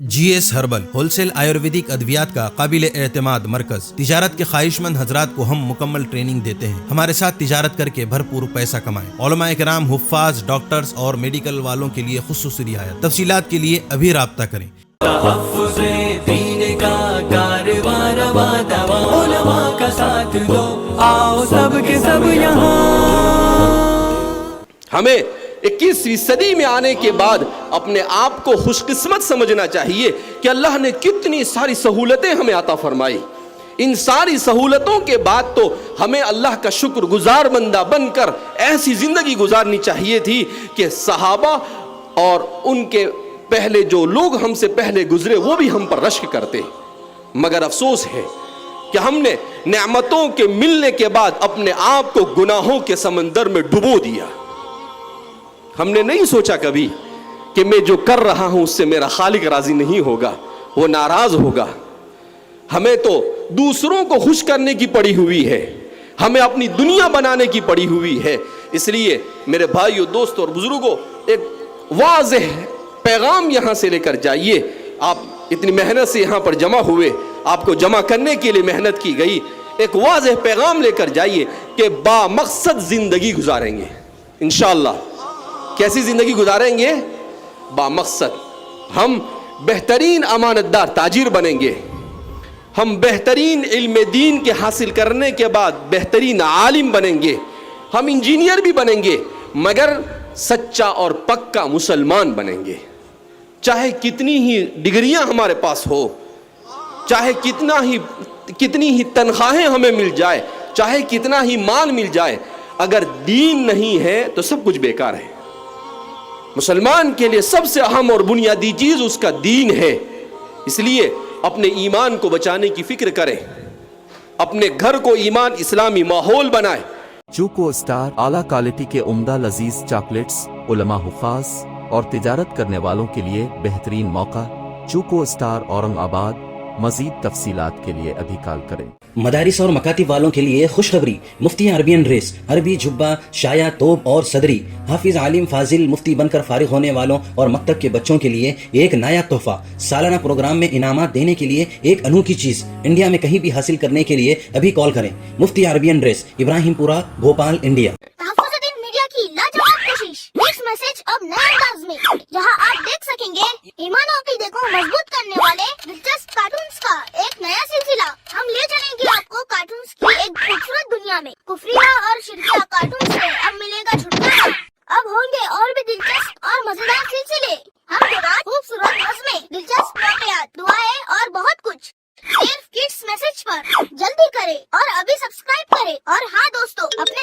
جی S herbal wholesale Ayurvedic ادویات کا قابل اعتماد مرکز۔ تجارت کے خواہش مند حضرات کو ہم مکمل ٹریننگ دیتے ہیں۔ ہمارے ساتھ تجارت کر کے بھرپور پیسہ کمائیں۔ علماء کرام، حفاظ، ڈاکٹرز اور میڈیکل والوں کے لیے خصوصی رعایت۔ تفصیلات کے لیے ابھی رابطہ کریں۔ تحفظ دین کا کاروبار علماء کا ساتھ دو، آؤ سب کے سب یہاں۔ ہمیں 21ویں صدی میں آنے کے بعد اپنے آپ کو خوش قسمت سمجھنا چاہیے کہ اللہ نے کتنی ساری سہولتیں ہمیں عطا فرمائی۔ ان ساری سہولتوں کے بعد تو ہمیں اللہ کا شکر گزار بندہ بن کر ایسی زندگی گزارنی چاہیے تھی کہ صحابہ اور ان کے پہلے جو لوگ ہم سے پہلے گزرے وہ بھی ہم پر رشک کرتے۔ مگر افسوس ہے کہ ہم نے نعمتوں کے ملنے کے بعد اپنے آپ کو گناہوں کے سمندر میں ڈبو دیا۔ ہم نے نہیں سوچا کبھی کہ میں جو کر رہا ہوں اس سے میرا خالق راضی نہیں ہوگا، وہ ناراض ہوگا۔ ہمیں تو دوسروں کو خوش کرنے کی پڑی ہوئی ہے، ہمیں اپنی دنیا بنانے کی پڑی ہوئی ہے۔ اس لیے میرے بھائیوں، دوستوں اور بزرگوں، ایک واضح پیغام یہاں سے لے کر جائیے۔ آپ اتنی محنت سے یہاں پر جمع ہوئے، آپ کو جمع کرنے کے لیے محنت کی گئی۔ ایک واضح پیغام لے کر جائیے کہ با مقصد زندگی گزاریں گے انشاءاللہ۔ کیسی زندگی گزاریں گے؟ با مقصد۔ ہم بہترین امانت دار تاجر بنیں گے، ہم بہترین علم دین کے حاصل کرنے کے بعد بہترین عالم بنیں گے، ہم انجینئر بھی بنیں گے، مگر سچا اور پکا مسلمان بنیں گے۔ چاہے کتنی ہی ڈگریاں ہمارے پاس ہو، چاہے کتنی ہی تنخواہیں ہمیں مل جائے، چاہے کتنا ہی مال مل جائے، اگر دین نہیں ہے تو سب کچھ بیکار ہے۔ مسلمان کے لیے سب سے اہم اور بنیادی چیز اس کا دین ہے۔ اس لیے اپنے ایمان کو بچانے کی فکر کریں، اپنے گھر کو ایمان اسلامی ماحول بنائیں۔ چوکو اسٹار اعلیٰ کوالٹی کے عمدہ لذیذ چاکلیٹس علماء، حفاظ اور تجارت کرنے والوں کے لیے بہترین موقع۔ چوکو اسٹار اورنگ آباد۔ مزید تفصیلات کے لیے ابھی کال کریں۔ مدارس اور مکاتب والوں کے لیے خوشخبری، مفتی عربین ڈریس، عربی جبہ، شایا، توب اور صدری، حافظ عالم فاضل مفتی بن کر فارغ ہونے والوں اور مکتب کے بچوں کے لیے ایک نیا تحفہ۔ سالانہ پروگرام میں انعامات دینے کے لیے ایک انوکھی چیز انڈیا میں کہیں بھی حاصل کرنے کے لیے ابھی کال کریں۔ مفتی عربین ڈریس، ابراہیم پورہ، بھوپال، انڈیا۔ تحفظ میڈیا کی لاجواب کوشش، نیکسٹ میسج اب نئے انداز میں، جہاں آپ دیکھ سکیں گے ایمان و عقیدے کو مضبوط کرنے والے دلچسپ کارٹونز کا ایک نیا سلسلہ۔ ہم لے چلیں گے آپ کو کارٹونز کی ایک خوبصورت دنیا میں۔ کفریہ اور شرکیہ کارٹونز سے اب ملے گا چھٹکارا۔ اب ہوں گے اور بھی دلچسپ اور مزیدار سلسلے۔ ہم کے بعد خوبصورت نظمیں، دلچسپ واقعات، دعائیں اور بہت کچھ صرف کڈس میسج پر۔ جلدی کرے اور ابھی سبسکرائب کرے۔ اور ہاں دوستو، اپنے